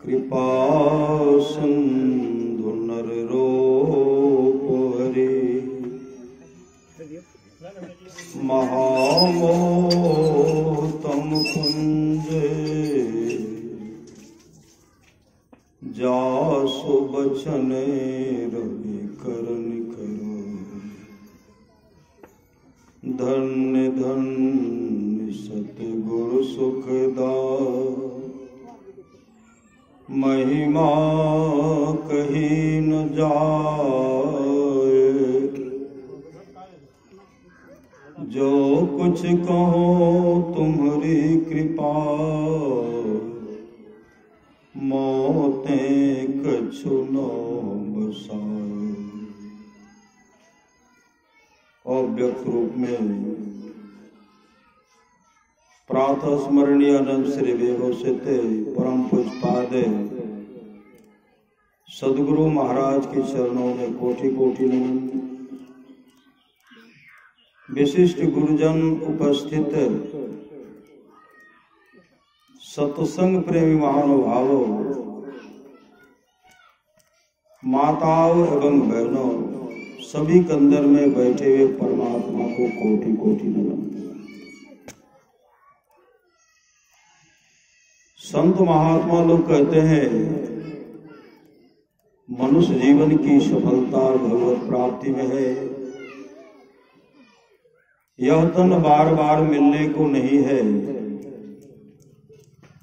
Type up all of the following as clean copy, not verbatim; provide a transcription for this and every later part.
कृपा सिंधु नर रूप हरि महामोहतम कुंज जासु बचन रवि करन करो धन्य धन्य सतगुरु सुखदास महिमा कही न जाए जो कुछ कहो तुम्हारी कृपा मोते कछु न बसाए। अव्यक्त रूप में प्रातः स्मरणीय अनंत श्री वैभव सिद्धे परम पूज्यपाद सदगुरु महाराज के चरणों में कोटि कोटि नमन। विशिष्ट गुरुजन उपस्थित सत्संग प्रेमी महानुभावों, माताओं एवं बहनों, सभी कंदर में बैठे हुए परमात्मा को कोटि कोटि नमन। संत महात्मा लोग कहते हैं मनुष्य जीवन की सफलता भगवत प्राप्ति में है। यह तन बार बार मिलने को नहीं है,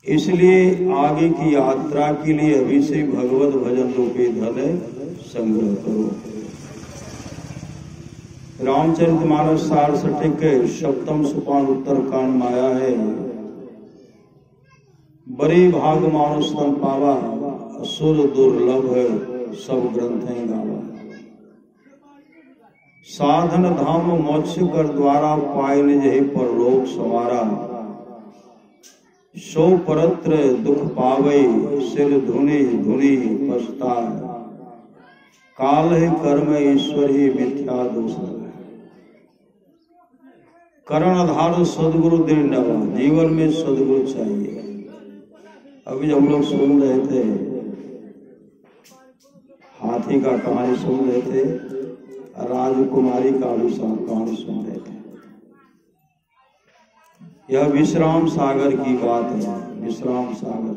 इसलिए आगे की यात्रा के लिए अभी से भगवत भजन रूपी धन संग्रह करो। रामचरितमानस सार सटिक सप्तम सोपान उत्तरकांड माया है। बड़ी भाग मानुष तन पावा, असुर दुर्लभ सब ग्रंथ गावा। साधन धाम मोक्ष कर द्वारा पाए निज परलोक सवारा। सो परत्र दुख पावे सिर धुनि धुनि पछताए। काल है कर्म ईश्वर ही मिथ्या दोष। कर्णधार सदगुरु दृढ़, जीवन में सदगुरु चाहिए। अभी हम लोग सुन रहे थे, हाथी का कहानी सुन रहे थे, राजकुमारी का भी कहानी सुन रहे थे। यह विश्राम सागर की बात है। विश्राम सागर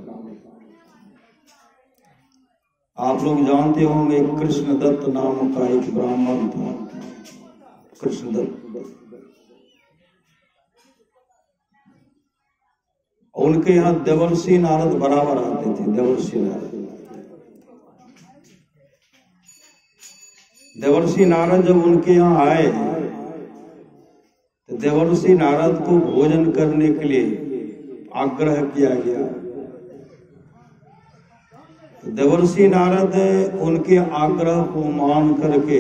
आप लोग जानते होंगे, कृष्णदत्त नाम का एक ब्राह्मण था। कृष्णदत्त, उनके यहाँ देवर्षि नारद बराबर आते थे। देवर्षि नारद जब उनके यहाँ आए तो देवर्षि नारद को भोजन करने के लिए आग्रह किया गया। तो देवर्षि नारद उनके आग्रह को मान करके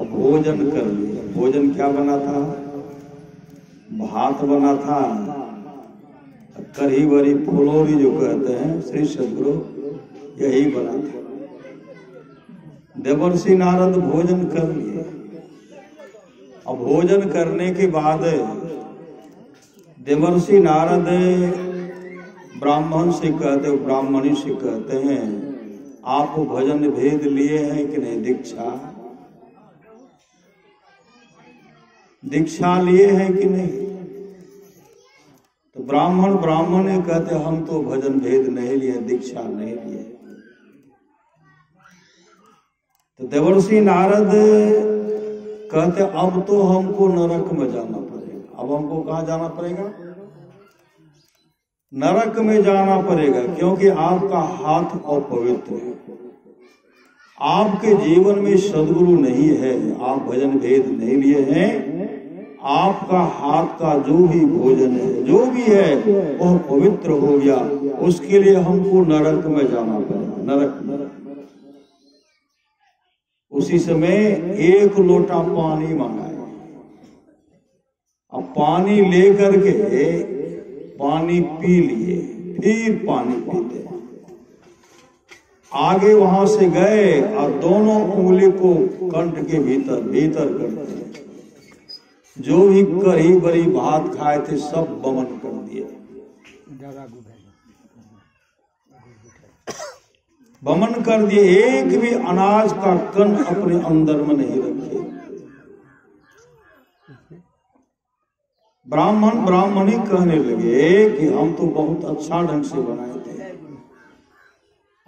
भोजन कर लिया। भोजन क्या बना था? भात बना था, कढ़ी बड़ी फुलौरी जो कहते हैं, श्री सदगुरु यही बना था। देवर्षि नारद भोजन कर लिए। अब भोजन करने के बाद देवर्षि नारद ब्राह्मणी से कहते हैं, आप भजन भेद लिए हैं कि नहीं? दीक्षा लिए हैं कि नहीं? तो ब्राह्मण कहते हम तो भजन भेद नहीं लिए, दीक्षा नहीं लिए। तो देवर्षि नारद कहते अब तो हमको नरक में जाना पड़ेगा। अब हमको कहाँ जाना पड़ेगा? नरक में जाना पड़ेगा, क्योंकि आपका हाथ अपवित्र है। आपके जीवन में सदगुरु नहीं है, आप भजन भेद नहीं लिए हैं। आपका हाथ का जो भी भोजन है, जो भी है, वो पवित्र हो गया। उसके लिए हमको नरक में जाना पड़ेगा। नरक में उसी समय एक लोटा पानी मंगाया। अब पानी लेकर के पानी पी लिए, फिर पानी पीते। आगे वहां से गए और दोनों उंगली को कंठ के भीतर करते। जो भी कड़ी बड़ी भात खाए थे सब बमन कर दिया। वमन कर दिए, एक भी अनाज का कण अपने अंदर में नहीं रखे। ब्राह्मण ब्राह्मणी कहने लगे कि हम तो बहुत अच्छा ढंग से बनाए थे,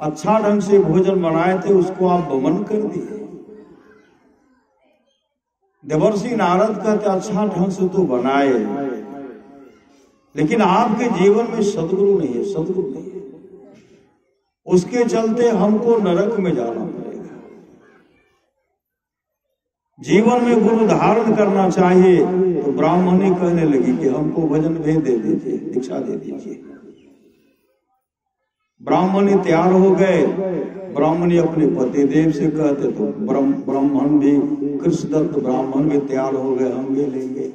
अच्छा ढंग से भोजन बनाए थे, उसको आप वमन कर दिए। देवर्षि नारद कहते अच्छा ढंग से तो बनाए, लेकिन आपके जीवन में सदगुरु नहीं है, सदगुरु नहीं है, उसके चलते हमको नरक में जाना पड़ेगा। जीवन में गुरु धारण करना चाहिए। तो ब्राह्मणी कहने लगी कि हमको भजन भेद दे दीजिए, दीक्षा दे दीजिए। ब्राह्मणी तैयार हो गए। ब्राह्मणी अपने पति देव से कहते तो ब्राह्मण भी, कृष्णदत्त ब्राह्मण भी तैयार हो गए, हम भी लेंगे।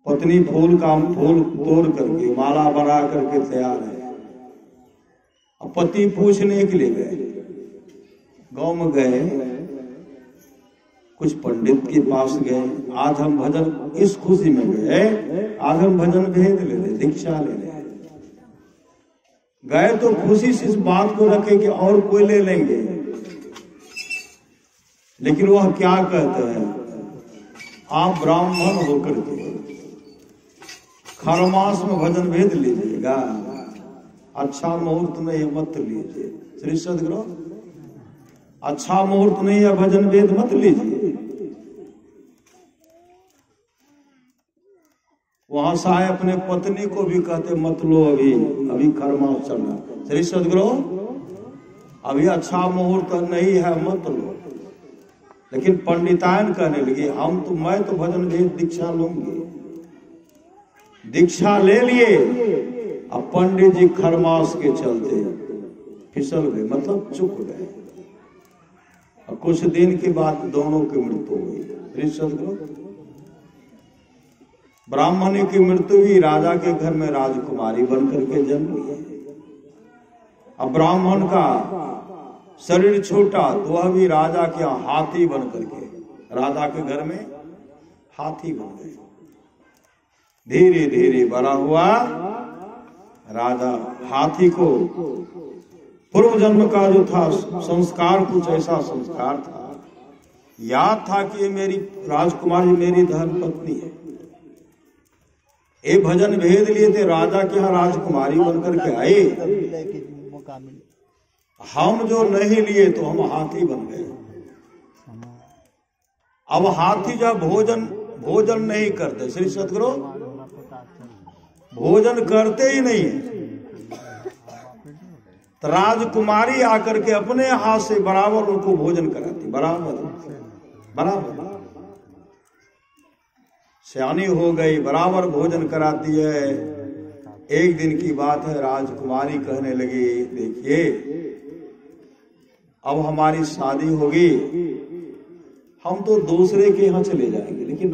पत्नी फूल तोड़ करके माला बना करके तैयार है। अब पति पूछने के लिए गए, गांव में गए, कुछ पंडित के पास गए, आज हम भजन, इस खुशी में गए आज हम भजन भेद ले ले, दीक्षा ले ले। गए तो खुशी से इस बात को रखे कि और कोई ले लेंगे, लेकिन वह क्या कहते हैं, आप ब्राह्मण होकर के खरमास में भजन भेद लीजिएगा, अच्छा मुहूर्त नहीं मत लीजिए। श्री सदगुरु, अच्छा मुहूर्त नहीं है, भजन भेद मत लीजिए। वहां साहे अपने पत्नी को भी कहते मत लो, अभी खरमास चलना। श्री सदगुरु, अभी अच्छा मुहूर्त नहीं है, मत लो। लेकिन पंडितायन कहने लगी मैं तो भजन भेद दीक्षा लूंगी। दीक्षा ले लिए। अब पंडित जी खरमास के चलते फिसल गए, मतलब चुक गए। और कुछ दिन के बाद दोनों की मृत्यु हुई। श्री सदगुरु, ब्राह्मणी की मृत्यु हुई, राजा के घर में राजकुमारी बनकर के जन्म हुई। अब ब्राह्मण का शरीर छोटा तो वह भी राजा के हाथी बन करके राजा के घर में हाथी बन गए। धीरे धीरे बड़ा हुआ। राजा हाथी को पूर्व जन्म का जो था संस्कार, कुछ ऐसा संस्कार था, याद था कि ये मेरी राजकुमारी मेरी धर्म पत्नी है। ये भजन भेद लिए थे, राजा के यहाँ राजकुमारी बनकर के आए। हम जो नहीं लिए तो हम हाथी बन गए। अब हाथी जब भोजन नहीं करते, श्री सतगुरु भोजन करते ही नहीं, तो राजकुमारी आकर के अपने हाथ से बराबर उनको भोजन कराती, बराबर सियानी हो गई, बराबर भोजन कराती है। एक दिन की बात है, राजकुमारी कहने लगी देखिए अब हमारी शादी होगी, हम तो दूसरे के यहाँ चले जाएंगे, लेकिन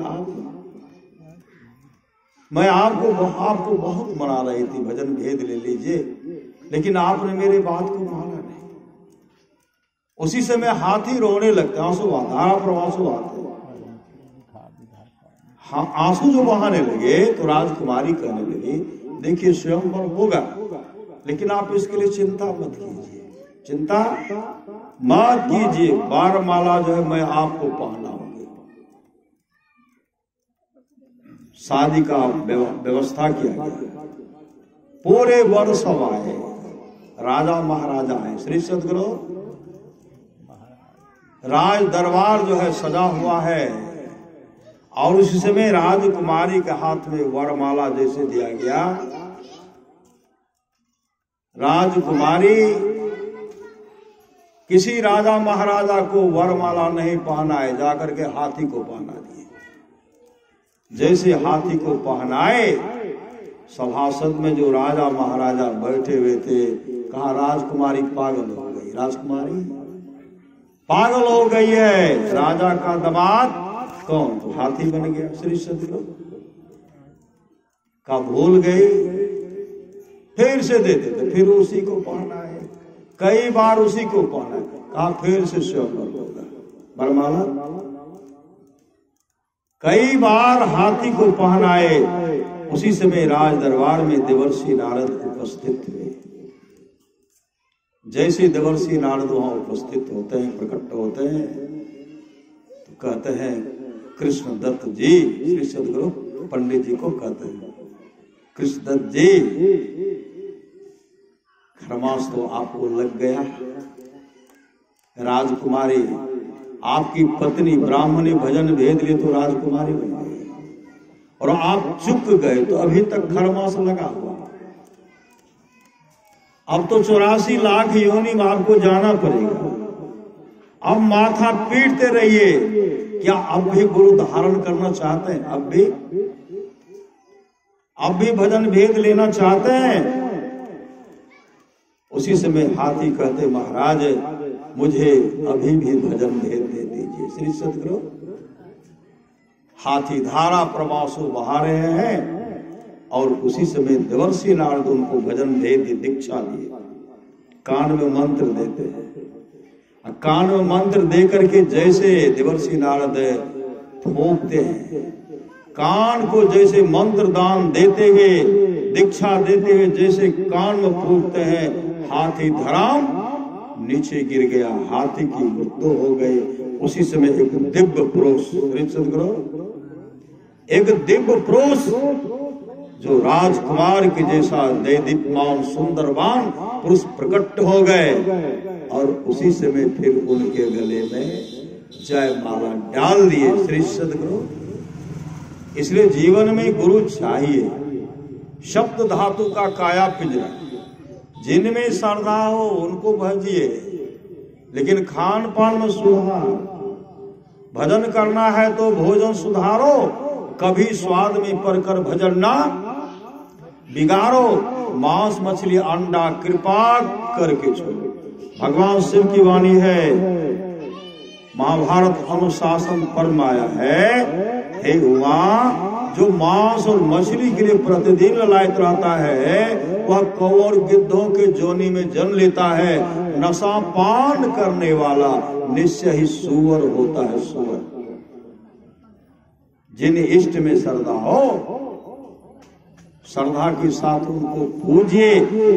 मैं आपको बहुत मना रही थी, भजन भेद ले लीजिए, लेकिन आपने मेरे बात को माना नहीं। उसी समय हाथी रोने लगते, आंसू आते, हाँ आंसू जो बहाने लगे तो राजकुमारी कहने लगी देखिए स्वयंवर होगा, लेकिन आप इसके लिए चिंता मत कीजिए, चिंता मत कीजिए, बारमाला जो है मैं आपको पहनाऊंगी। शादी का व्यवस्था किया गया। पूरे वर्ष आए, राजा महाराजा है, श्री सतगुरु राज दरबार जो है सजा हुआ है, और उसी समय राजकुमारी के हाथ में वरमाला जैसे दिया गया। राजकुमारी किसी राजा महाराजा को वरमाला नहीं पहनाए, जाकर के हाथी को पहना दिए। जैसे हाथी को पहनाए, सभासद में जो राजा महाराजा बैठे हुए थे, कहा राजकुमारी पागल हो गई, राजकुमारी पागल हो गई है। राजा का दामाद कौन? तो हाथी बन गया। श्री सतगुरु का भूल गई, फिर से देते थे, फिर उसी को पहना है, कई बार उसी को पहना है, कहा फिर से स्वयं होगा वरमाला। कई बार हाथी को पहनाए, उसी समय राज दरबार में देवर्षि नारद उपस्थित हुए। जैसे देवर्षि नारद वहां उपस्थित होते हैं, प्रकट होते हैं, तो कहते हैं कृष्ण दत्त जी, श्री सदगुरु पंडित जी को कहते हैं, कृष्ण दत्त जी, खरमास तो आपको लग गया। राजकुमारी आपकी पत्नी ब्राह्मणी भजन भेद लिए तो राजकुमारी बन गई, और आप चुक गए तो अभी तक खरमास लगा हुआ। अब तो 84 लाख योनि में आपको जाना पड़ेगा। अब माथा पीटते रहिए। क्या अब भी गुरु धारण करना चाहते हैं? अब भी भजन भेद लेना चाहते हैं? उसी समय हाथी कहते, महाराज मुझे अभी भी भजन भेद दे दीजिए। श्री सदगुरु हाथी धारा प्रवासो बहा रहे हैं, और उसी समय देवर्षि नारद उनको भजन भेद की दीक्षा लिए। कान में मंत्र देते हैं, कान में मंत्र दे करके जैसे देवर्षि नारद फूंकते हैं, कान को जैसे मंत्र दान देते हुए, दीक्षा देते हुए जैसे कान में फूंकते हैं, हाथी धराम नीचे गिर गया, हाथी की मृत्यु हो गई। उसी समय एक दिव्य पुरुष, एक दिव्य पुरुष जो राजकुमार के जैसा दैदीप्यमान सुंदरवान पुरुष प्रकट हो गए, और उसी समय फिर उनके गले में जयमाला डाल दिए। श्री सदगुरु इसलिए जीवन में गुरु चाहिए। शब्द धातु का काया पिंजरा, जिनमें श्रद्धा हो उनको भजिए, लेकिन खान पान में सुधार। भजन करना है तो भोजन सुधारो, कभी स्वाद में पड़कर भजन ना बिगाड़ो। मांस मछली अंडा कृपा करके छोड़ो। भगवान शिव की वाणी है, महाभारत अनुशासन फरमाया है, हे उमा, जो मांस और मछली के लिए प्रतिदिन ललायत रहता है, वह कौर गिद्धों के जोनी में जन्म लेता है। नशा पान करने वाला निश्चय ही सुअर होता है, सुअर। जिन इष्ट में श्रद्धा हो, श्रद्धा के साथ उनको पूजिए,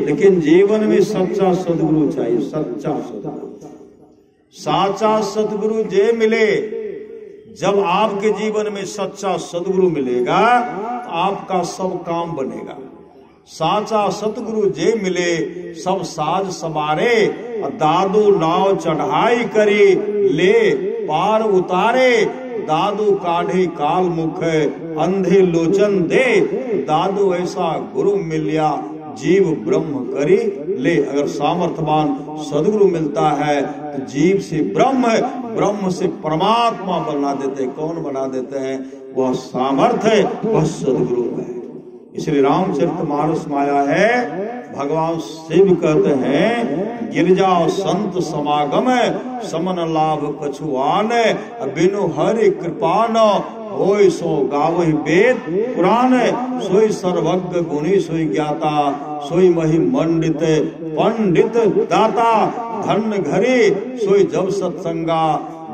लेकिन जीवन में सच्चा सदगुरु चाहिए। सच्चा सदगुरु, साचा सदगुरु जे मिले। जब आपके जीवन में सच्चा सदगुरु मिलेगा तो आपका सब काम बनेगा। साचा सतगुरु जे मिले, सब साज सवारे, दादू नाव चढ़ाई करी, ले पार उतारे। दादू काढ़े काल मुख, अंधे लोचन दे। दादू ऐसा गुरु मिलिया, जीव ब्रह्म करी ले। अगर सामर्थ्यवान सदगुरु मिलता है तो जीव से ब्रह्म, ब्रह्म से परमात्मा बना देते। कौन बना देते हैं? वह सामर्थ्य है, वह सदगुरु है। इसलिए रामचरितमानस माया है, भगवान शिव कहते हैं, गिरजा संत समागम समन लाभ कछुआन, बिनु हरि कृपान होय सो गावहि वेद पुराण। सोई सर्वज्ञ गुणी सोई ज्ञाता, सोई महि मंडित पंडित दाता। धन घरे सोई जब सत्संगा,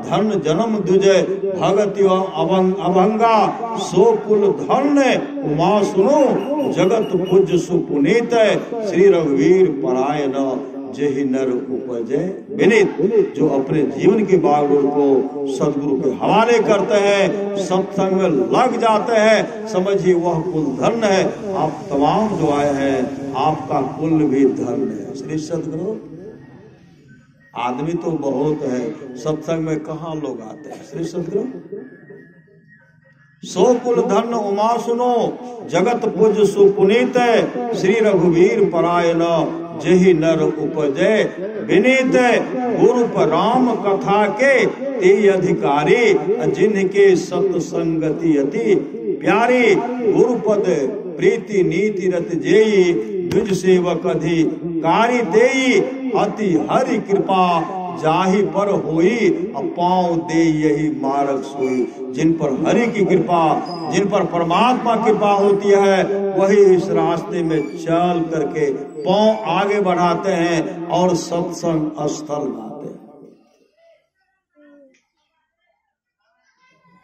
धन जन्म दुजय भगति अभंगा। सो कुल धन उमा सुनो, जगत पूज्य सुपुनीत। श्री रघुवीर परायण जेहि नर उपजय विनीत। जो अपने जीवन के बागडोर को सदगुरु के हवाले करते हैं, सत्संग में लग जाते हैं, समझिए वह कुल धन है। आप तमाम जो आए हैं, आपका कुल भी धन है। श्री सदगुरु, आदमी तो बहुत है, सत्संग में कहाँ लोग आते हैं? श्री सदगुरु, सो कुल धन उमा सुनो, जगत पूज सुपुनीत। श्री रघुवीर परायण जेहि नर उपजय विनीत। गुरु पर राम कथा के ते अधिकारी, जिनके सत्संगति अति प्यारी। गुरुपद प्रीति नीति रत जेई, द्विज सेवक अधिकारी देई। अति हरि कृपा जाहि पर होई, पाँव दे यही मार्ग सोई। जिन पर हरि की कृपा, जिन पर परमात्मा कृपा होती है, वही इस रास्ते में चल करके पाँव आगे बढ़ाते हैं और सत्संग स्थल लाते हैं।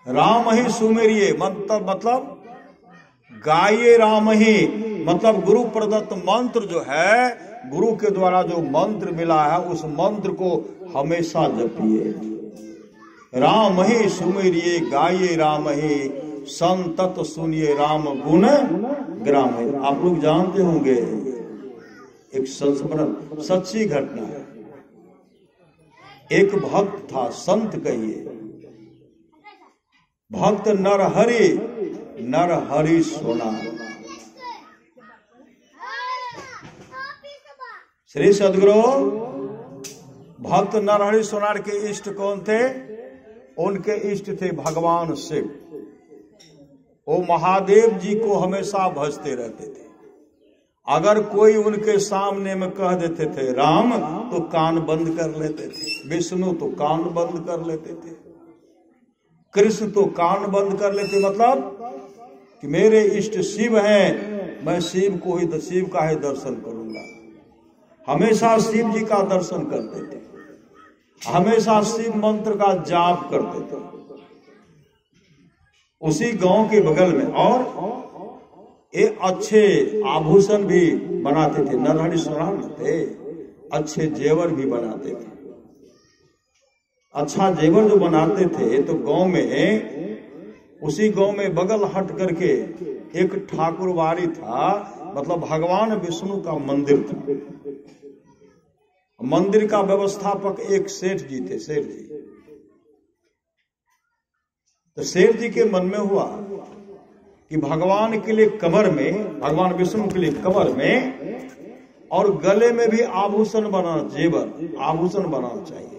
राम ही सुमेरिये, मतलब गाये राम ही, मतलब गुरु प्रदत्त मंत्र जो है, गुरु के द्वारा जो मंत्र मिला है उस मंत्र को हमेशा जपिए। राम ही सुमिरिए गाये राम ही, संतत सुनिए राम गुण ग्राम। आप लोग जानते होंगे, एक संस्मरण सच्ची घटना है। एक भक्त था, संत कहिए, भक्त नरहरि सोनार। श्री सदगुरु भक्त नरहरि सोनार के इष्ट कौन थे? उनके इष्ट थे भगवान शिव। वो महादेव जी को हमेशा भजते रहते थे। अगर कोई उनके सामने में कह देते थे राम, तो कान बंद कर लेते थे। विष्णु तो कान बंद कर लेते थे। कृष्ण तो कान बंद कर लेते, मतलब कि मेरे इष्ट शिव हैं, मैं शिव का ही दर्शन करूंगा। हमेशा शिव जी का दर्शन करते थे, हमेशा शिव मंत्र का जाप करते थे। उसी गांव के बगल में और एक अच्छे आभूषण भी बनाते थे। नरहरि सोनार थे, अच्छे जेवर भी बनाते थे। अच्छा जेवर जो बनाते थे, तो गांव में, उसी गांव में बगल हट करके एक ठाकुरवाड़ी था, मतलब भगवान विष्णु का मंदिर था। मंदिर का व्यवस्थापक एक सेठ जी थे, सेठ जी। तो सेठ जी के मन में हुआ कि भगवान के लिए कमर में, भगवान विष्णु के लिए कमर में और गले में भी आभूषण बनाना, जेवर आभूषण बनाना चाहिए।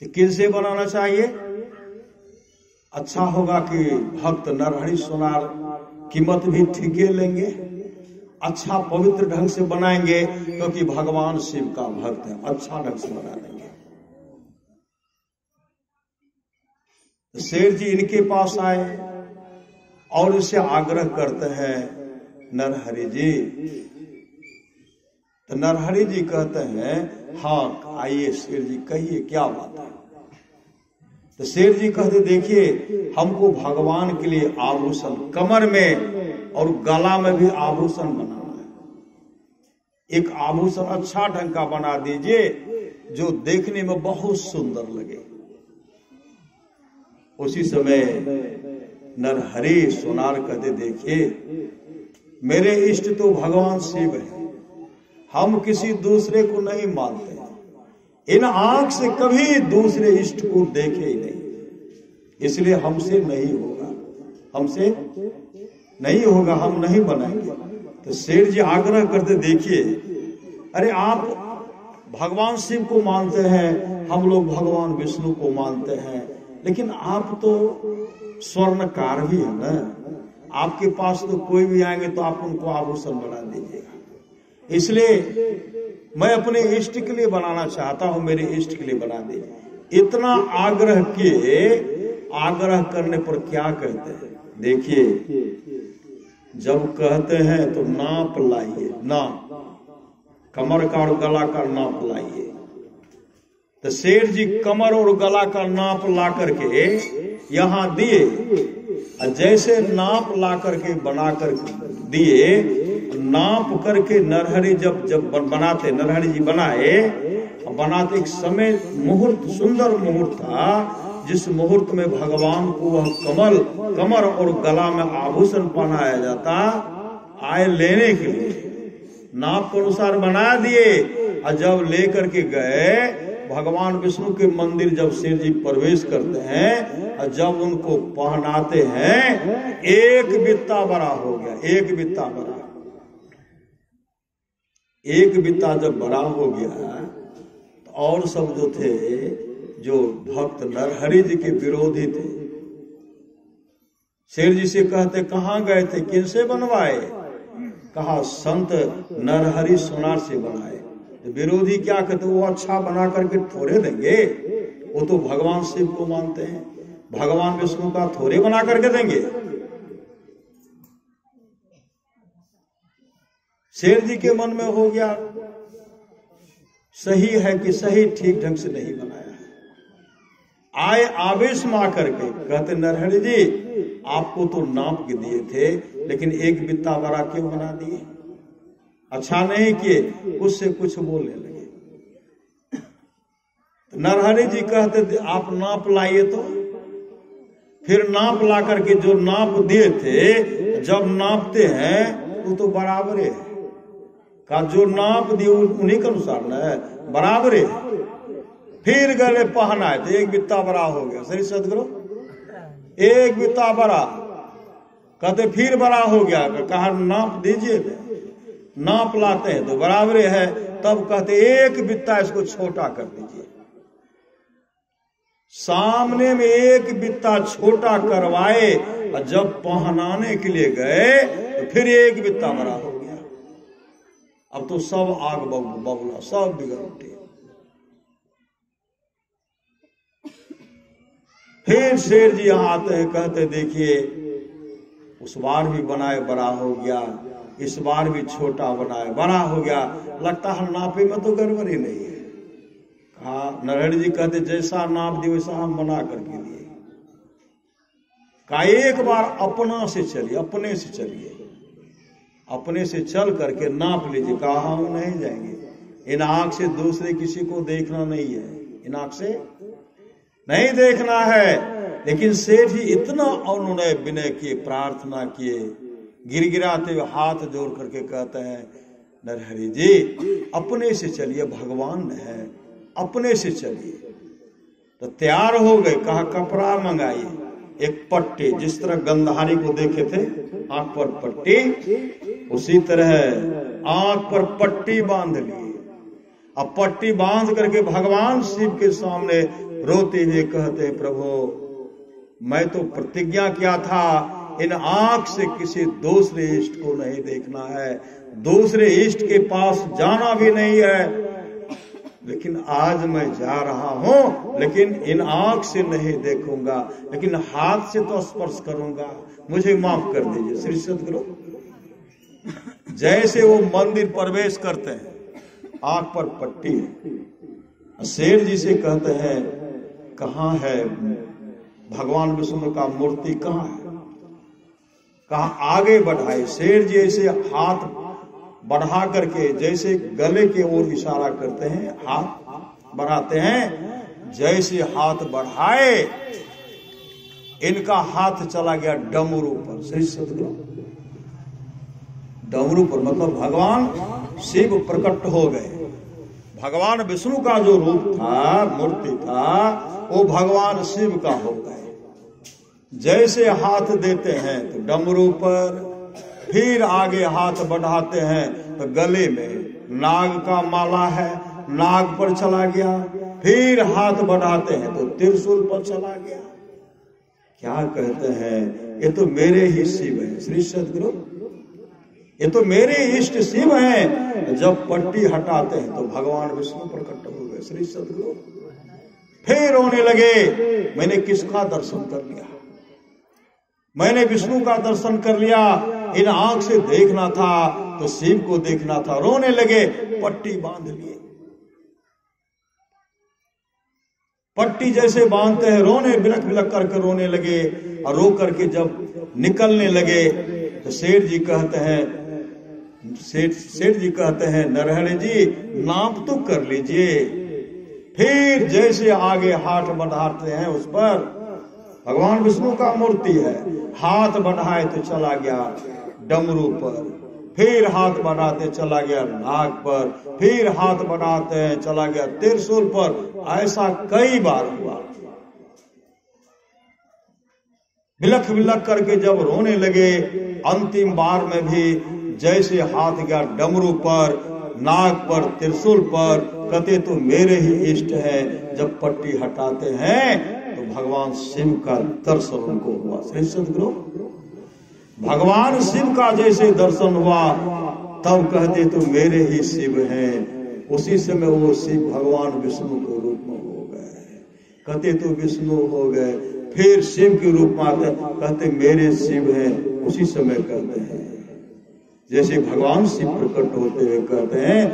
तो किससे बनाना चाहिए? अच्छा होगा कि भक्त नरहरि सोनार कीमत भी ठीके लेंगे, अच्छा पवित्र ढंग से बनाएंगे, क्योंकि भगवान शिव का भक्त है, अच्छा ढंग से बना देंगे। तो शेर जी इनके पास आए और इससे आग्रह करते हैं, नरहरि जी। तो नरहरि जी कहते हैं, हाँ आइए शेर जी, कहिए क्या बात है। तो शेर जी कहते, देखिए हमको भगवान के लिए आभूषण कमर में और गला में भी आभूषण बनाना है। एक आभूषण अच्छा ढंग का बना दीजिए जो देखने में बहुत सुंदर लगे। उसी समय नरहरि सोनार कहते, देखिए मेरे इष्ट तो भगवान शिव है, हम किसी दूसरे को नहीं मानते हैं। इन आंख से कभी दूसरे इष्ट को देखे ही नहीं, इसलिए हमसे नहीं होगा, हमसे नहीं होगा, हम नहीं बनाएंगे। तो शेर जी आग्रह करते, देखिए अरे आप भगवान शिव को मानते हैं, हम लोग भगवान विष्णु को मानते हैं, लेकिन आप तो स्वर्णकार भी है ना, आपके पास तो कोई भी आएंगे तो आप उनको आभूषण बना दीजिएगा। इसलिए मैं अपने इष्ट के लिए बनाना चाहता हूं, मेरे इष्ट के लिए बना दीजिए। इतना आग्रह किए, आग्रह करने पर क्या कहते हैं, देखिए जब कहते हैं तो नाप लाइए, नाप कमर का और गला का नाप लाइए। तो शेर जी कमर और गला का नाप ला करके यहां दिए, और जैसे नाप ला करके बना कर दिए, नाप करके नरहरि जब बनाते, नरहरि जी बनाते एक समय मुहूर्त, सुंदर मुहूर्त था, जिस मुहूर्त में भगवान को वह कमर और गला में आभूषण पहनाया जाता, आए लेने के लिए नाप के अनुसार बना दिए। और जब लेकर के गए भगवान विष्णु के मंदिर, जब शेर जी प्रवेश करते हैं और जब उनको पहनाते हैं, एक बित्ता बड़ा हो गया, एक बित्ता बड़ा। एक बित्ता जब बड़ा हो गया तो और सब जो थे, जो भक्त नरहरि जी के विरोधी थे, शेर जी से कहते, कहाँ गए थे, किनसे बनवाए? कहा संत नरहरि सोनार से बनाए। तो विरोधी क्या कहते, वो अच्छा बना करके थोड़े देंगे, वो तो भगवान शिव को मानते हैं, भगवान विष्णु का थोड़े बना करके देंगे। शेर जी के मन में हो गया, सही है कि सही ठीक ढंग से नहीं बनाया है। आए आवेश में आकर के कहते, नरहरि जी आपको तो नाप के दिए थे, लेकिन एक बित्ता बड़ा क्यों बना दिए? अच्छा नहीं किए, उससे कुछ बोलने लगे। नरहरि जी कहते थे आप नाप लाइए, तो फिर नाप ला करके जो नाप दिए थे, जब नापते हैं वो तो बराबर है का, जो नाप दिए उन्हीं के अनुसार न है, बराबर है। फिर गले पहना है तो एक बित्ता बड़ा हो गया। सही सदगुरु, एक बित्ता बड़ा, कहते फिर बड़ा हो गया, कहा नाप दीजिए, नाप लाते हैं तो बराबर है, तब कहते एक बित्ता इसको छोटा कर दीजिए। सामने में एक बित्ता छोटा करवाए और जब पहनाने के लिए गए तो फिर एक बित्ता बड़ा हो गया। अब तो सब आग बबूला, सब बिगड़ उठे। फिर शेर जी यहां आते हैं, कहते देखिए उस बार भी बनाए बड़ा हो गया, इस बार भी छोटा बनाए बड़ा हो गया, लगता है नापे में तो गड़बड़ी नहीं है। कहा नरहरि जी कहते जैसा नाप दिए वैसा हम बना करके दिए। कहा एक बार अपना से चलिए, अपने से चलिए, अपने से चल करके नाप लीजिए। कहा हम नहीं जाएंगे, इन आंख से दूसरे किसी को देखना नहीं है, इन आंख से नहीं देखना है। लेकिन सेठ ही इतना उन्होंने विनय किए, प्रार्थना किए, गिड़गिड़ाते हुए हाथ जोड़ करके कहते हैं नरहरि जी अपने से चलिए, भगवान है, अपने से चलिए। तो तैयार हो गए। कहा कपड़ा मंगाइए, एक पट्टी, जिस तरह गंधारी को देखे थे आंख पर पट्टी, उसी तरह आंख पर पट्टी बांध लिए। अब पट्टी बांध करके भगवान शिव के सामने रोते हुए कहते प्रभु मैं तो प्रतिज्ञा किया था इन आंख से किसी दूसरे इष्ट को नहीं देखना है, दूसरे इष्ट के पास जाना भी नहीं है, लेकिन आज मैं जा रहा हूं, लेकिन इन आंख से नहीं देखूंगा, लेकिन हाथ से तो स्पर्श करूंगा, मुझे माफ कर दीजिए। श्री सदगुरु जैसे वो मंदिर प्रवेश करते हैं, आंख पर पट्टी है। शेर जी से कहते हैं कहाँ है भगवान विष्णु का मूर्ति, कहाँ है? कहा आगे बढ़ाए। शेर जी ऐसे हाथ बढ़ा करके जैसे गले के ओर इशारा करते हैं, हाथ बढ़ाते हैं, जैसे हाथ बढ़ाए इनका हाथ चला गया डमरू पर। श्री सदगुरु डमरू पर मतलब भगवान शिव प्रकट हो गए। भगवान विष्णु का जो रूप था, मूर्ति था, वो भगवान शिव का हो गए। जैसे हाथ देते हैं तो डमरू पर, फिर आगे हाथ बढ़ाते हैं तो गले में नाग का माला है, नाग पर चला गया, फिर हाथ बढ़ाते हैं तो त्रिशूल पर चला गया। क्या कहते हैं ये तो मेरे ही शिव है। श्री सदगुरु ये तो मेरे इष्ट शिव हैं। जब पट्टी हटाते हैं तो भगवान विष्णु प्रकट हो गए। श्री सदगुरु फिर रोने लगे, मैंने किसका दर्शन कर लिया, मैंने विष्णु का दर्शन कर लिया, इन आंख से देखना था तो शिव को देखना था। रोने लगे, पट्टी बांध लिए। पट्टी जैसे बांधते हैं, रोने बिलक बिलक करके रोने लगे, और रो करके जब निकलने लगे तो सेठ जी कहते हैं नरहरि जी नाप तो कर लीजिए। फिर जैसे आगे हाथ बढ़ाते हैं उस पर भगवान विष्णु का मूर्ति है, हाथ बढ़ाए तो चला गया डमरू पर, फिर हाथ बढ़ाते चला गया नाग पर, फिर हाथ बढ़ाते हैं चला गया त्रिशूल पर। ऐसा कई बार हुआ। बिलख बिलख करके जब रोने लगे, अंतिम बार में भी जैसे हाथ गया डमरू पर, नाग पर, त्रिशूल पर, कहते तो मेरे ही इष्ट है। जब पट्टी हटाते हैं तो भगवान शिव का दर्शन उनको हुआ। श्री सदगुरु भगवान शिव का जैसे दर्शन हुआ तब कहते तो मेरे ही शिव हैं। उसी समय वो शिव भगवान विष्णु के रूप में हो गए। कहते तो विष्णु हो गए, फिर शिव के रूप में आते, कहते मेरे शिव हैं। उसी समय कहते हैं जैसे भगवान शिव प्रकट होते हुए कहते हैं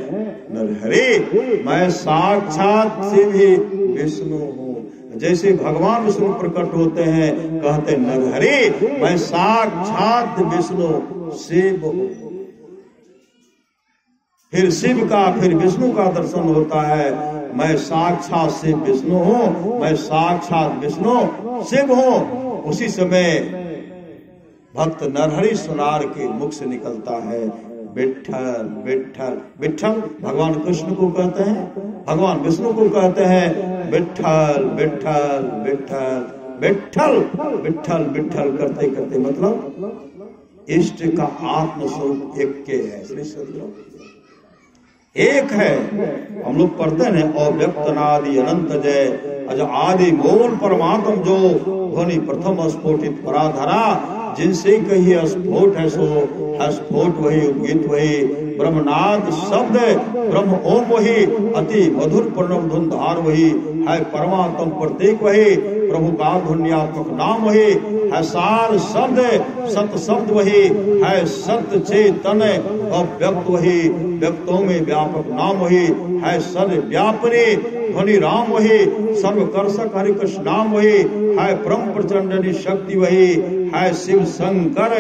नरहरि मैं साक्षात शिव ही विष्णु हूँ, जैसे भगवान विष्णु प्रकट होते हैं, कहते नरहरि मैं साक्षात विष्णु शिव हूं। फिर शिव का, फिर विष्णु का दर्शन होता है, मैं साक्षात शिव विष्णु हूं, मैं साक्षात विष्णु शिव हूं। उसी समय भक्त नरहरि सुनार के मुख से निकलता है विठ्ठल विठ्ठल विठ्ठल। भगवान कृष्ण को कहते हैं, भगवान विष्णु को कहते हैं विठ्ठल विठ्ठल विठ्ठल विठ्ठल विठ्ठल विठ्ठल करते करते, मतलब इष्ट का आत्म स्वरूप एक के है, श्री सदगुरु एक है। हम लोग पढ़ते हैं अव्यक्त नादि अनंत जय अज आदि मूल परमात्म जो ध्वनि प्रथम स्फोटित पराधरा, जिनसे कहिए स्फोट है सो स्फोट वही, उपगीत वही, ब्रह्मनाद शब्द ब्रह्म ओम वही, अति मधुर प्रणव धुन धार वही है, परमात्म प्रत्येक वही, प्रभु का ध्वन्यात्मक नाम वही है, सार शब्द सत शब्द वही है, सत्य चेतन अव्यक्त वही, व्यक्तों में व्यापक नाम वही है, सर्व व्यापने ध्वनि राम वही, सर्व कर्षक हरि कृष्ण नाम वही है, परम प्रचंडनी शक्ति वही है, शिव शंकर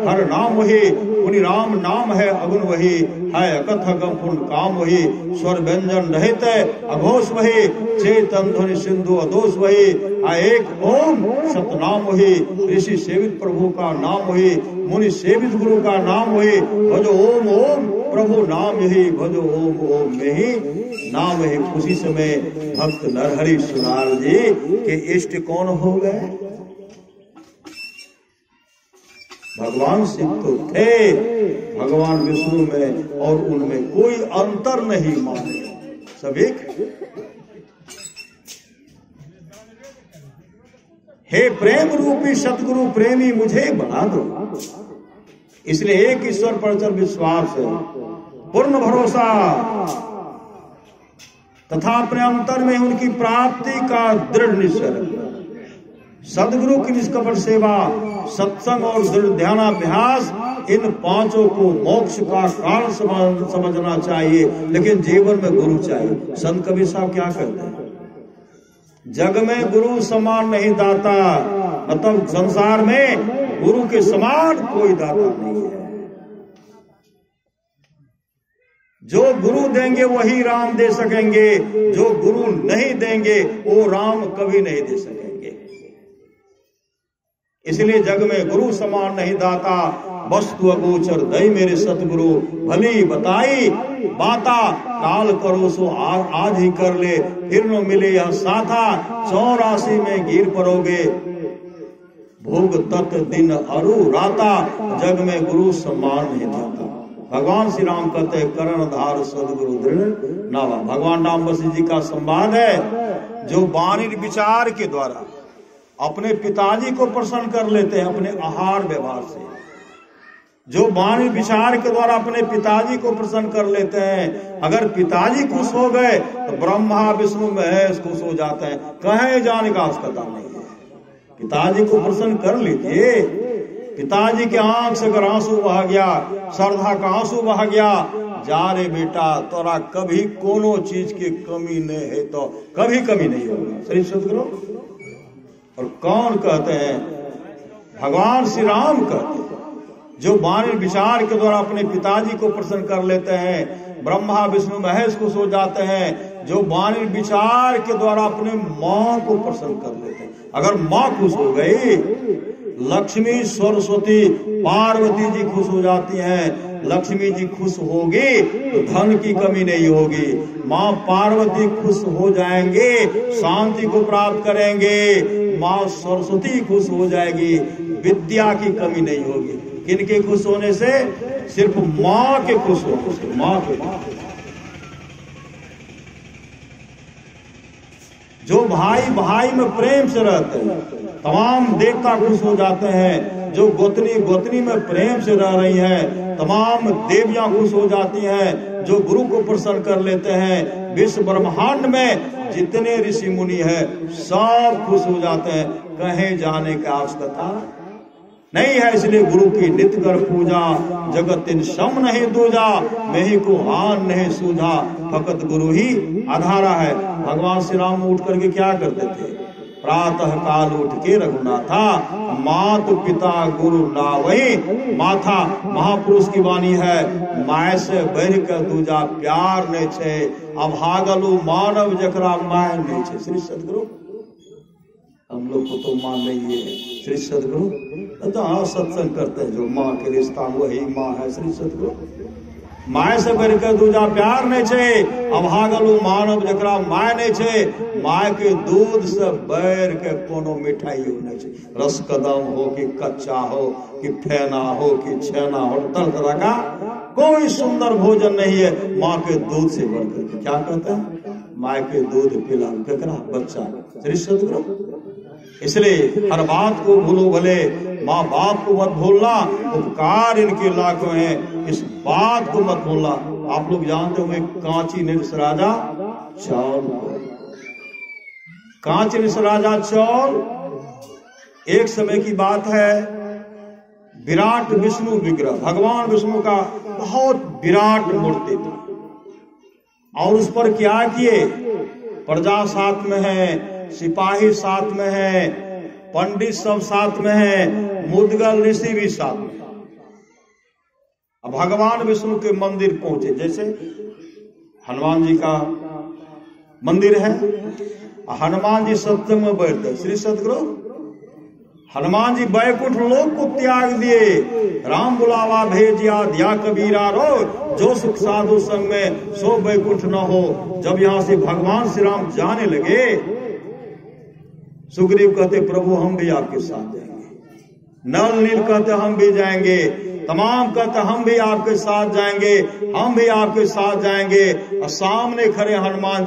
हर नाम वही, पुनि राम नाम है अगुण वही है, अकथ गम पूर्ण काम वही, स्वर व्यंजन रहित अघोष वही, चेतन ध्वनि सिंधु अदोष वही है, एक ओम सतनाम वही, ऋषि सेवित प्रभु का नाम वही, मुनि सेवित गुरु का नाम वही, भजो ओम ओम प्रभु नाम यही, भजो ओम ओम में ही नाम है। उसी समय भक्त नरहरि सुनार जी के इष्ट कौन हो गए? भगवान शिव तो थे, भगवान विष्णु में और उनमें कोई अंतर नहीं माने, सब एक। हे प्रेम रूपी सतगुरु प्रेमी मुझे बना दो, इसलिए एक ईश्वर पर चल विश्वास है, पूर्ण भरोसा तथा अपने अंतर में उनकी प्राप्ति का दृढ़ निश्चय। सदगुरु की निष्कपट सेवा, सत्संग और दृढ़ ध्यानाभ्यास, इन पांचों को मोक्ष का कारण समझना चाहिए, लेकिन जीवन में गुरु चाहिए। संत कबीर साहब क्या कहते हैं? जग में गुरु समान नहीं दाता, मतलब संसार में गुरु के समान कोई दाता नहीं है। जो गुरु देंगे वही राम दे सकेंगे, जो गुरु नहीं देंगे वो राम कभी नहीं दे सकेंगे। इसलिए जग में गुरु समान नहीं दाता, वस्तु अगोचर दई मेरे सतगुरु, भली बताई बाता, काल करो सो आज ही कर ले, फिर न मिले यह साथा, 84 में गिर पड़ोगे, भोग तत् दिन अरु राता, जग में गुरु सम्मान नहीं दाता। भगवान श्री राम कहते हैं करण धार सदगुरु दृढ़ नावा। भगवान राम बसी जी का संवाद है, जो वाणी विचार के द्वारा अपने पिताजी को प्रसन्न कर लेते हैं अपने आहार व्यवहार से, जो वाणी विचार के द्वारा अपने पिताजी को प्रसन्न कर लेते हैं, अगर पिताजी खुश हो गए तो ब्रह्मा विष्णु महेश खुश हो जाते हैं, कहीं जाने का आवश्यकता नहीं है। पिताजी को प्रसन्न कर लीजिए। पिताजी के आंख से अगर आंसू बह गया, श्रद्धा का आंसू बह गया, जा रे बेटा तोरा कभी कोनो चीज की कमी नहीं है, तो कभी कमी नहीं होगी। श्री सदगुरु और कौन कहते हैं? भगवान श्री राम कहते हैं, जो वाणी विचार के द्वारा अपने पिताजी को प्रसन्न कर लेते हैं, ब्रह्मा विष्णु महेश खुश हो जाते हैं, जो वाणी विचार के द्वारा अपने माँ को प्रसन्न कर लेते हैं। अगर माँ खुश हो गई, लक्ष्मी सरस्वती पार्वती जी खुश हो जाती हैं, लक्ष्मी जी खुश होगी तो धन की कमी नहीं होगी, माँ पार्वती खुश हो जाएंगे शांति को प्राप्त करेंगे, माँ सरस्वती खुश हो जाएगी विद्या की कमी नहीं होगी। किनके खुश होने से? सिर्फ माँ के खुश होने से, माँ के। जो भाई भाई में प्रेम से रहते हैं, तमाम देवता खुश हो जाते हैं। जो गोतनी गोतनी में प्रेम से रह रही हैं, तमाम देवियां खुश हो जाती हैं। जो गुरु को प्रसन्न कर लेते हैं, विश्व ब्रह्मांड में जितने ऋषि मुनि है सब खुश हो जाते हैं। कहीं जाने की आवश्यकता नहीं है। इसलिए गुरु की नित्य कर पूजा, जगत इन सम नहीं दूजा, मैं को आन नहीं सूझा, फकत गुरु ही आधारा है। भगवान श्री राम उठ करके क्या करते थे? प्रातः काल उठ के रघुनाथा, मात पिता गुरु नावई माथा। महापुरुष की वाणी है, माय से बढ़ कर दूजा प्यार नहीं छे, अभागलु मानव जकरा माय नहीं छे। श्री सदगुरु, हम लोग को तो मान नहीं है श्री सदगुरु। तो हाँ, सत्संग करते हैं जो माँ के रिश्ता वही माँ है श्री सदगुरु। माय से बढ़कर दूजा प्यार नहीं छे, अभागलु मानव जकरा माय नहीं छे। माय के दूध से बैर के कोनो मिठाई हो नहीं छे। रस कदम हो कि कच्चा हो कि फेना हो कि छेना हो, तरह तरह का कोई सुंदर भोजन नहीं है माँ के दूध से बढ़कर। क्या कहते हैं, माँ के दूध पिला केकरा बच्चा श्री सदगुरु। इसलिए हर बात को भूलो भले, माँ बाप को मत भूलना, उपकार इनके लाखों हैं, इस बात को मत भूलना। आप लोग जानते हो कांची निरस राजा चौल, कांची निरस राजा चौल, एक समय की बात है, विराट विष्णु विग्रह, भगवान विष्णु का बहुत विराट मूर्ति था। और उस पर क्या किए, प्रजा साथ में है, सिपाही साथ में है, पंडित सब साथ में है, मुदगल ऋषि भी साथ में। अब भगवान विष्णु के मंदिर पहुंचे, जैसे हनुमान जी का मंदिर है, हनुमान जी सत्संग में बैठते श्री सदगुरु। हनुमान जी बैकुंठ लोक को त्याग दिए, राम बुलावा भेजिया दिया कबीरा रो, जो सुख साधु संग में सो बैकुंठ न हो। जब यहां से भगवान श्री राम जाने लगे, सुग्रीव कहते प्रभु हम भी आपके साथ जाएंगे, नल नील कहते हम भी जाएंगे, तमाम कहते हम भी आपके साथ जाएंगे, हम भी आपके साथ जाएंगे। और सामने खड़े हनुमान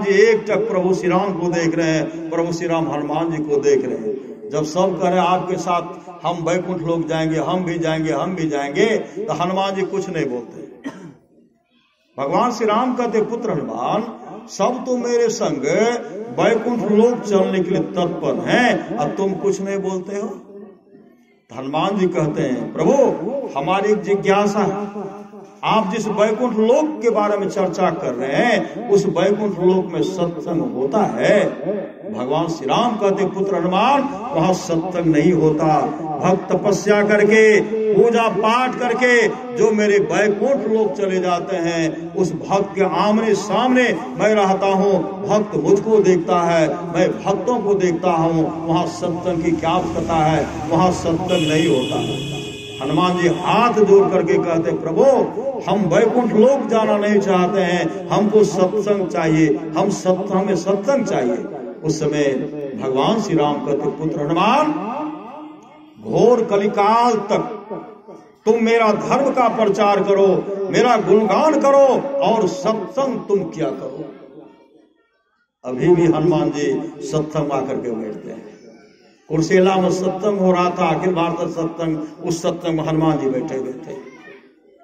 जी एक टक प्रभु श्री राम को देख रहे हैं, प्रभु श्री राम हनुमान जी को देख रहे हैं। जब सब कह रहे आपके साथ हम बैकुंठ लोग जाएंगे, हम भी जाएंगे, हम भी जाएंगे, तो हनुमान जी कुछ नहीं बोलते। भगवान श्री राम कहते पुत्र हनुमान, सब तो मेरे संग बैकुंठ लोक चलने के लिए तत्पर हैं, अब तुम कुछ नहीं बोलते हो। हनुमान जी कहते हैं प्रभु हमारी एक जिज्ञासा है, आप जिस बैकुंठ लोक के बारे में चर्चा कर रहे हैं, उस बैकुंठ लोक में सत्संग होता है? भगवान श्री राम कहते पुत्र हनुमान, वहां सत्संग नहीं होता। भक्त तपस्या करके, पूजा पाठ करके जो मेरे बैकुंठ लोक चले जाते हैं, उस भक्त के आमने सामने मैं रहता हूँ, भक्त मुझको देखता है, मैं भक्तों को देखता हूँ। वहां सत्संग की क्या आवश्यकता है, वहां सत्संग नहीं होता। हनुमान जी हाथ जोड़ करके कहते प्रभु हम बैकुंठ लोक जाना नहीं चाहते हैं, हमको सत्संग चाहिए, हमें सत्संग चाहिए। उस समय भगवान श्री राम कहते पुत्र हनुमान, घोर कलिकाल तक तुम मेरा धर्म का प्रचार करो, मेरा गुणगान करो और सत्संग तुम किया करो। अभी भी हनुमान जी सत्संग आकर के बैठते हैं। कुर्सेला में सत्संग हो रहा था, अखिल भारत सत्संग, उस सत्संग में हनुमान जी बैठे हुए थे।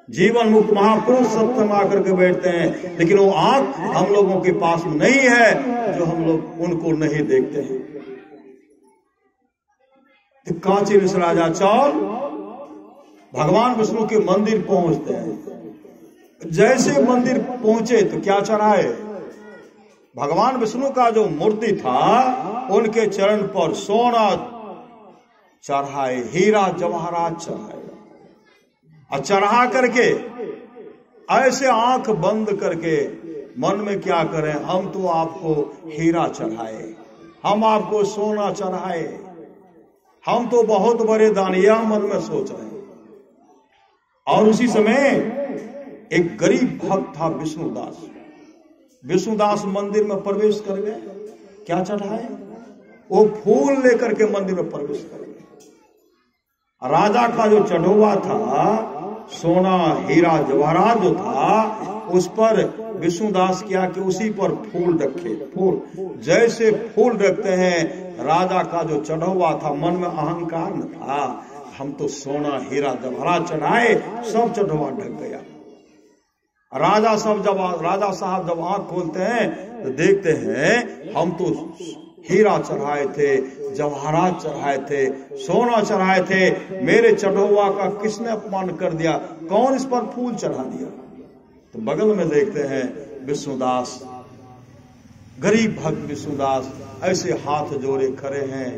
जीवन मुक्त महापुरुष सत्संग आकर के बैठते हैं, लेकिन वो आंख हम लोगों के पास नहीं है जो हम लोग उनको नहीं देखते हैं। तो कांची निरस राजा चौल भगवान विष्णु के मंदिर पहुंचते हैं। जैसे मंदिर पहुंचे तो क्या चढ़ाए, भगवान विष्णु का जो मूर्ति था उनके चरण पर सोना चढ़ाए, हीरा जवाहरात चढ़ाए, और चढ़ा करके ऐसे आंख बंद करके मन में क्या करें, हम तो आपको हीरा चढ़ाए, हम आपको सोना चढ़ाए, हम तो बहुत बड़े दानिया मन में सोच रहे हैं। और उसी समय एक गरीब भक्त था विष्णुदास, विष्णुदास मंदिर में प्रवेश कर गए। क्या चढ़ाए, वो फूल लेकर के मंदिर में प्रवेश कर गए। राजा का जो चढ़ोवा था, सोना हीरा जवाहरात जो था, उस पर विष्णुदास क्या कि उसी पर फूल रखे। फूल जैसे फूल रखते हैं, राजा का जो चढ़ोवा था मन में अहंकार न था, हम तो सोना हीरा जवाहरात चढ़ाए, सब चढ़ोवा ढक गया। राजा साहब जब आंख खोलते हैं तो देखते हैं हम तो हीरा चढ़ाए थे, जवाहरात चढ़ाए थे, सोना चढ़ाए थे, मेरे चढ़ोवा का किसने अपमान कर दिया, कौन इस पर फूल चढ़ा दिया। तो बगल में देखते हैं विष्णुदास गरीब भक्त विष्णुदास ऐसे हाथ जोड़े खड़े हैं।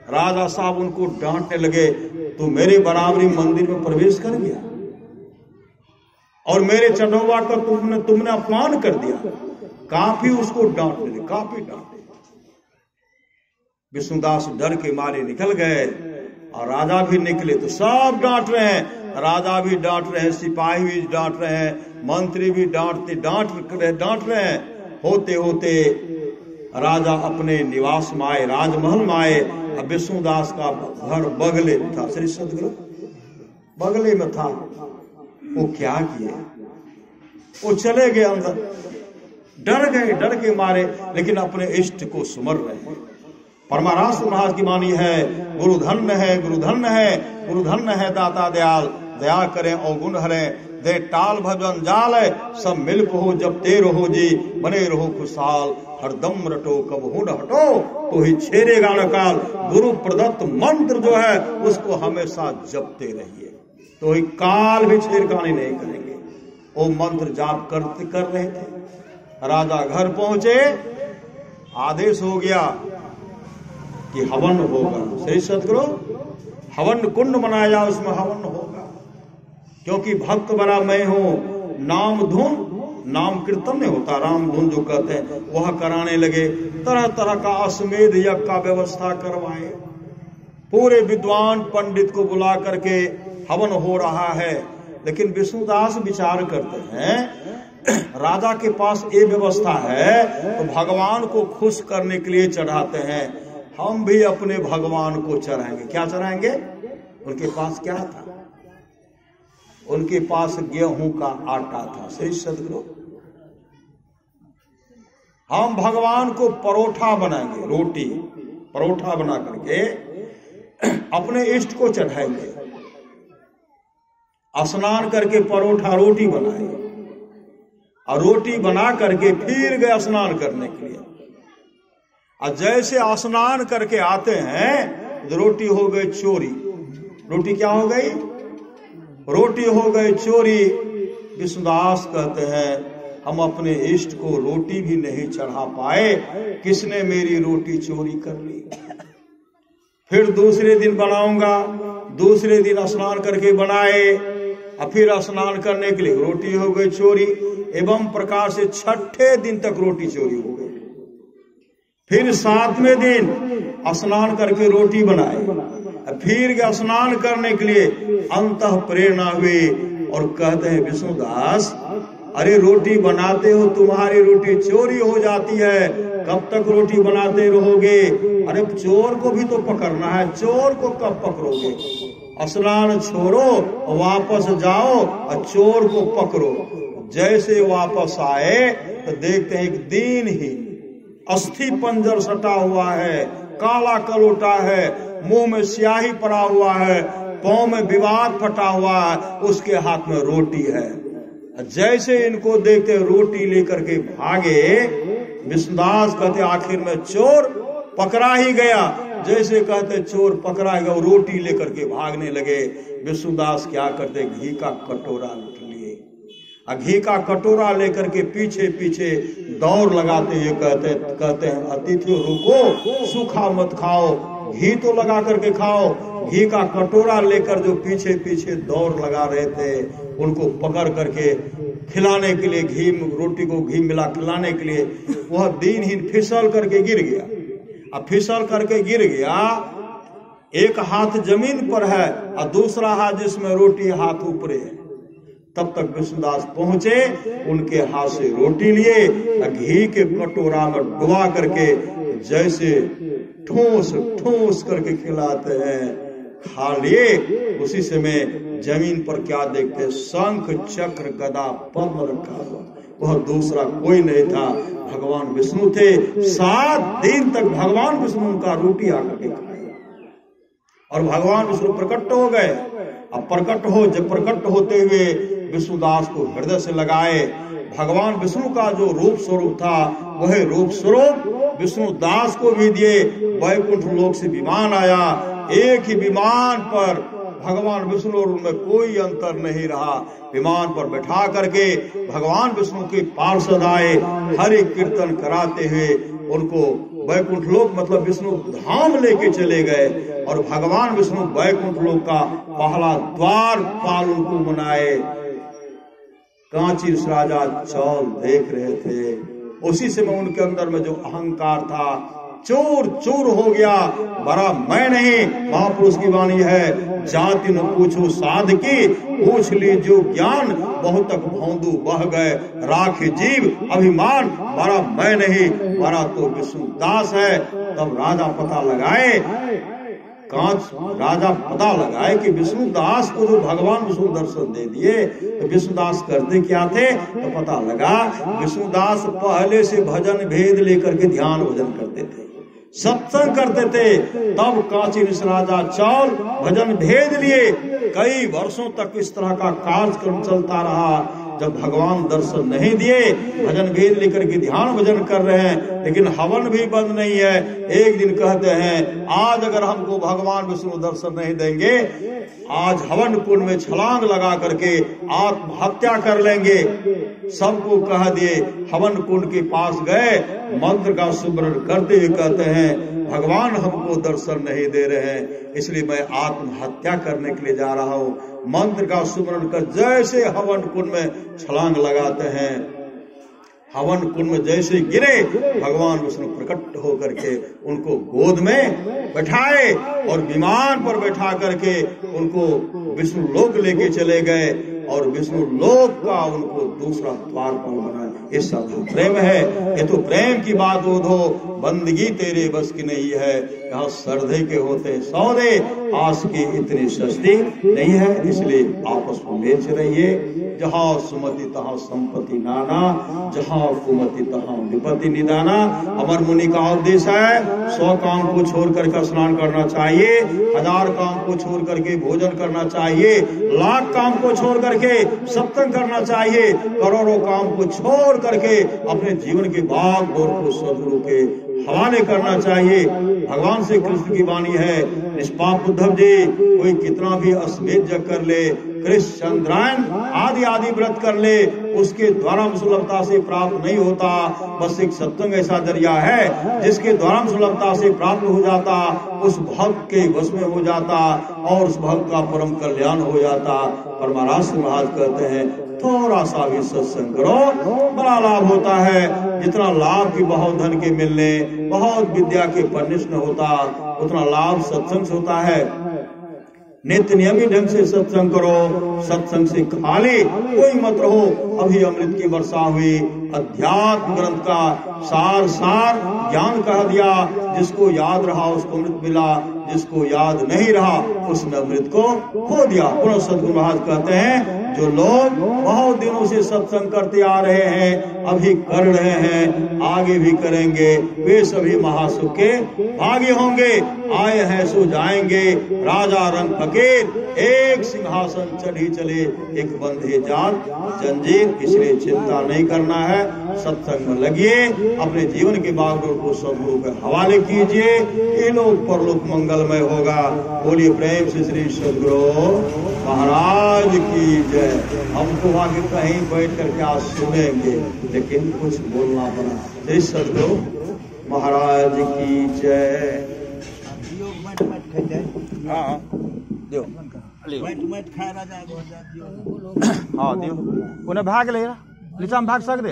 राजा साहब उनको डांटने लगे, तो मेरे बराबरी मंदिर में प्रवेश कर गया और मेरे चढ़वा का तुमने अपमान कर दिया। काफी उसको डांटने लगे, काफी डांटे। विष्णुदास डर के मारे निकल गए और राजा भी निकले तो सब डांट रहे हैं। राजा भी डांट रहे हैं, सिपाही भी डांट रहे हैं, मंत्री भी डांट रहे हैं। होते होते राजा अपने निवास में आए, राजमहल में आए। अब विष्णुदास का घर बगले में था, श्री सदगुरु बगले में था। वो क्या किए, वो चले गए अंदर, डर गए, डर के मारे, लेकिन अपने इष्ट को सुमर रहे हैं। परमाराष्ट्र महाराज की वाणी है, गुरु धन्य है, गुरु धन्य है, गुरु धन्य है दाता दयाल, दया करें अवगुण हरें, दे टाल भजन जाल है, सब मिल को जब ते रहो जी, बने रहो खुशहाल, हरदम रटो कब हो न हटो, तो ही छेड़ेगा न काल। गुरु प्रदत्त मंत्र जो है उसको हमेशा जपते रहिए, तो ही काल भी छेड़खानी नहीं करेंगे। वो मंत्र जाप कर रहे थे। राजा घर पहुंचे, आदेश हो गया कि हवन होगा। श्री सदगुरु हवन कुंड बनाया, उसमें हवन होगा, क्योंकि भक्त बड़ा मैं हूं। नाम धुन, नाम कीर्तन नहीं होता, राम धुन जो कहते हैं वह कराने लगे। तरह तरह का अश्वमेध यज्ञ का व्यवस्था करवाए, पूरे विद्वान पंडित को बुला करके हवन हो रहा है। लेकिन विष्णुदास विचार करते हैं, राजा के पास ये व्यवस्था है तो भगवान को खुश करने के लिए चढ़ाते हैं, हम भी अपने भगवान को चढ़ाएंगे। क्या चढ़ाएंगे? उनके पास क्या था? उनके पास गेहूं का आटा था। श्री सदगुरु हम भगवान को परोठा बनाएंगे, रोटी परोठा बना करके अपने इष्ट को चढ़ाएंगे। स्नान करके परोठा रोटी बनाए और रोटी बना करके फिर गए स्नान करने के लिए। और जैसे स्नान करके आते हैं तो रोटी हो गई चोरी। रोटी क्या हो गई? रोटी हो गई चोरी। विष्णुदास कहते हैं हम अपने इष्ट को रोटी भी नहीं चढ़ा पाए, किसने मेरी रोटी चोरी कर ली। फिर दूसरे दिन बनाऊंगा, दूसरे दिन स्नान करके बनाए और फिर स्नान करने के लिए रोटी हो गई चोरी। एवं प्रकार से छठे दिन तक रोटी चोरी हो गई। फिर सातवें दिन स्नान करके रोटी बनाए, फिर स्नान करने के लिए अंतः प्रेरणा हुई और कहते हैं विष्णुदास अरे रोटी बनाते हो, तुम्हारी रोटी चोरी हो जाती है, कब तक रोटी बनाते रहोगे? अरे चोर को भी तो पकड़ना है, चोर को कब पकड़ोगे? स्नान छोड़ो, वापस जाओ और चोर को पकड़ो। जैसे वापस आए तो देखते हैं एक दिन ही अस्थि पंजर सटा हुआ है, काला कलोटा है, मुंह में स्याही पड़ा हुआ है, पांव में विवाद फटा हुआ है, उसके हाथ में रोटी है। जैसे इनको देखते रोटी लेकर के भागे। विष्णुदास कहते आखिर में चोर पकड़ा ही गया। जैसे कहते चोर पकड़ा गया, रोटी लेकर के भागने लगे। विष्णुदास क्या करते, घी का कटोरा लिए, घी का कटोरा लेकर के पीछे पीछे दौड़ लगाते हुए कहते हैं अतिथियों रुको, सूखा मत खाओ, घी तो लगा करके खाओ। घी का कटोरा लेकर जो पीछे पीछे दौड़ लगा रहे थे, उनको पकड़ करके खिलाने के लिए, घी रोटी को घी मिला खिलाने के लिए, वह दीनहीन फिसल करके गिर गया। अब फिसल करके गिर गया, एक हाथ जमीन पर है और दूसरा हाथ जिसमें रोटी हाथ ऊपरे है। तब तक विष्णुदास पहुंचे, उनके हाथ से रोटी लिए, घी के कटोरा में डुबा करके जैसे ठोस ठोस करके खिलाते हैं, खा लिए। उसी समय जमीन पर क्या देखते, शंख चक्र गदा पद्म रखा हुआ, वह दूसरा कोई नहीं था, भगवान विष्णु थे। 7 दिन तक भगवान विष्णु उनका रोटी आकर के खाए और भगवान विष्णु प्रकट हो गए। अब प्रकट होते हुए विष्णुदास को हृदय से लगाए। भगवान विष्णु का जो रूप स्वरूप था वह रूप स्वरूप विष्णुदास को भी दिए। वैकुंठ लोक से विमान आया, एक ही विमान पर भगवान विष्णु और उनमें कोई अंतर नहीं रहा। विमान पर बैठा करके भगवान विष्णु के पार्षद आए, हरि कीर्तन कराते हुए उनको वैकुंठ लोक मतलब विष्णु धाम लेके चले गए और भगवान विष्णु वैकुंठ लोक का पहला द्वार पाल उनको बनाए। कांची राजा चौल देख रहे थे। उसी समय उनके अंदर में जो अहंकार था चोर चोर हो गया। बड़ा मैं नहीं, महापुरुष की वाणी है, जाति न पूछो साध की, पूछ ली जो ज्ञान, बहुत तक भौंदू बह गए राख जीव अभिमान। बड़ा मैं नहीं, बड़ा तो विष्णुदास है। तब राजा पता लगाए, कांच राजा पता लगाए कि विष्णुदास को जो भगवान विष्णु दर्शन दे दिए, तो विष्णुदास करते क्या थे? तो पता लगा विष्णुदास पहले से भजन भेद लेकर के ध्यान भजन करते थे, सत्संग करते थे। तब कांची राजा चौल भजन भेद लिए। कई वर्षों तक इस तरह का कार्यक्रम चलता रहा। जब भगवान दर्शन नहीं दिए, भजन भेद लेकर के ध्यान भजन कर रहे हैं, लेकिन हवन भी बंद नहीं है। एक दिन कहते हैं आज अगर हमको भगवान विष्णु दर्शन नहीं देंगे, आज हवन कुंड में छलांग लगा करके आत्महत्या कर लेंगे। सबको कह दिए, हवन कुंड के पास गए, मंत्र का सुमरण करते हुए कहते हैं भगवान हमको दर्शन नहीं दे रहे हैं, इसलिए मैं आत्महत्या करने के लिए जा रहा हूँ। मंत्र का सुमरण कर जैसे हवन कुंड में छलांग लगाते हैं, हवन कुंड में जैसे गिरे, भगवान विष्णु प्रकट होकर के उनको गोद में बैठाए और विमान पर बैठा करके उनको विष्णु लोक लेके चले गए और विष्णु लोक का उनको दूसरा द्वारपाल बनाया। ये सब प्रेम है। ये तो प्रेम की बात हो दो, बंदगी तेरे बस की नहीं है। यहाँ श्रद्धे के होते सौदे, आस की इतनी सस्ती नहीं है। इसलिए आपस में बेच रहिए। जहाँ सुमति तहाँ संपत्ति नाना, जहाँ कुमति तहाँ विपत्ति निदाना। अमर मुनि का उपदेश है 100 काम को छोड़ करके स्नान करना चाहिए, 1000 काम को छोड़ करके भोजन करना चाहिए, 1,00,000 काम को छोड़ करके सत्संग करना चाहिए, करोड़ों काम को छोड़ करके अपने जीवन के बाग और को सदगुरु के हवाले करना चाहिए। भगवान से कृष्ण की वाणी है, निष्पाप उद्धव जी कोई कितना भी अश्वेत जग कर ले, कृष्ण चंद्रायन आदि व्रत कर ले, उसके द्वारा सुलभता से प्राप्त नहीं होता। बस एक सत्संग ऐसा जरिया है जिसके द्वारा सुलभता से प्राप्त हो जाता, उस भक्त के वश में हो जाता और उस भक्त का परम कल्याण हो जाता। परमाराज महाराज कहते हैं थोड़ा सा भी सत्संग करो, बड़ा लाभ होता है। जितना लाभ की बहुत धन के मिलने, बहुत विद्या के पढ़ने से होता, उतना लाभ सत्संग से होता है। नित्य नियमित ढंग से सत्संग करो, सत्संग से खाली कोई मत रहो। अभी अमृत की वर्षा हुई, अध्यात्म ग्रंथ का सार ज्ञान कह दिया। जिसको याद रहा उसको अमृत मिला, जिसको याद नहीं रहा उसने अमृत को खो दिया। पुनः सद्गुरु महाराज कहते हैं जो लोग बहुत दिनों से सत्संग करते आ रहे हैं, अभी कर रहे हैं, आगे भी करेंगे, वे सभी महासुख के भागी होंगे। आए हैं सो जाएंगे, राजा रंग फकीर एक सिंहासन चढ़ी चले, एक बंधे जाल जंजीर। इसलिए चिंता नहीं करना है, सत्संग में लगिए, अपने जीवन के बागडोर को सदगुरु के हवाले कीजिए, ये लोग परलोक मंगलमय होगा। बोलिए प्रेम से श्री सदगुरु महाराज की जय। हमको आगे कहीं बैठ करके आज सुनेंगे, लेकिन कुछ बोलना पड़ा। श्री सदगुरु महाराज की जय। हाँ दियो हाँ दियो उन्हें भाग ले लीचा में भाग सकते।